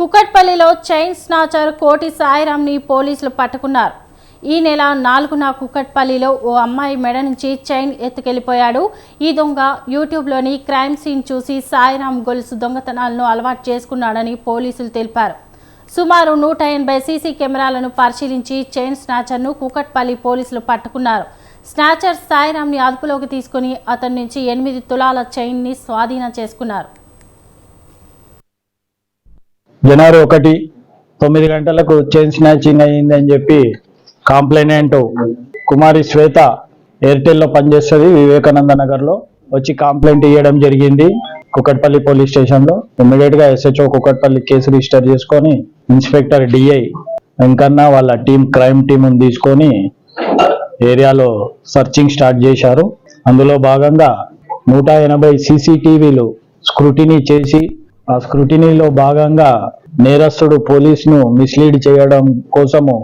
కుకట్పల్లిలో chain snatcher కోటి సాయిరాంని పోలీసులు పట్టుకున్నారు. ఈ నెల 4న కుకట్పల్లిలో ఓ అమ్మాయి మెడ నుంచి చైన్ ఎత్తుకెళ్లిపోయాడు. ఈ దొంగ యూట్యూబ్లోని క్రైమ్ సీన్ చూసి సాయిరాం గొలుసు దొంగతనాలను అలవాటు చేసుకున్నాడని పోలీసులు తెలిపారు. సుమారు 180 సీసీ కెమెరాలను పరిశీలించి చైన్ స్నాచర్ను కుకట్పల్లి పోలీసులు పట్టుకున్నారు. స్నాచర్ సాయిరాంని అదుపులోకి తీసుకుని అతని నుంచి 8 తులాల చైన్ని స్వాధీనం చేసుకున్నారు. జనవరి 1 9 గంటలకు చైన్ స్నాచింగ్ అయ్యిందని చెప్పి కాంప్లైనెంట్ కుమారి శ్వేత ఎయిర్టెల్లో పనిచేస్తుంది, వివేకానంద నగర్లో వచ్చి కంప్లైంట్ ఇవ్వడం జరిగింది కుకట్పల్లి పోలీస్ స్టేషన్లో. ఇమ్మీడియట్ గా SHO కుకట్పల్లి కేసు రిజిస్టర్ చేసుకొని ఇన్స్పెక్టర్ DI వెంకన్న వాళ్ళ క్రైమ్ టీమ్ తీసుకొని ఏరియాలో సర్చింగ్ స్టార్ట్ చేశారు. అందులో భాగంగా 180 CCTVలు స్క్రూటినీ చేసి ఆ స్క్రూటినీలో భాగంగా నేరస్తుడు పోలీసును మిస్లీడ్ చేయడం కోసము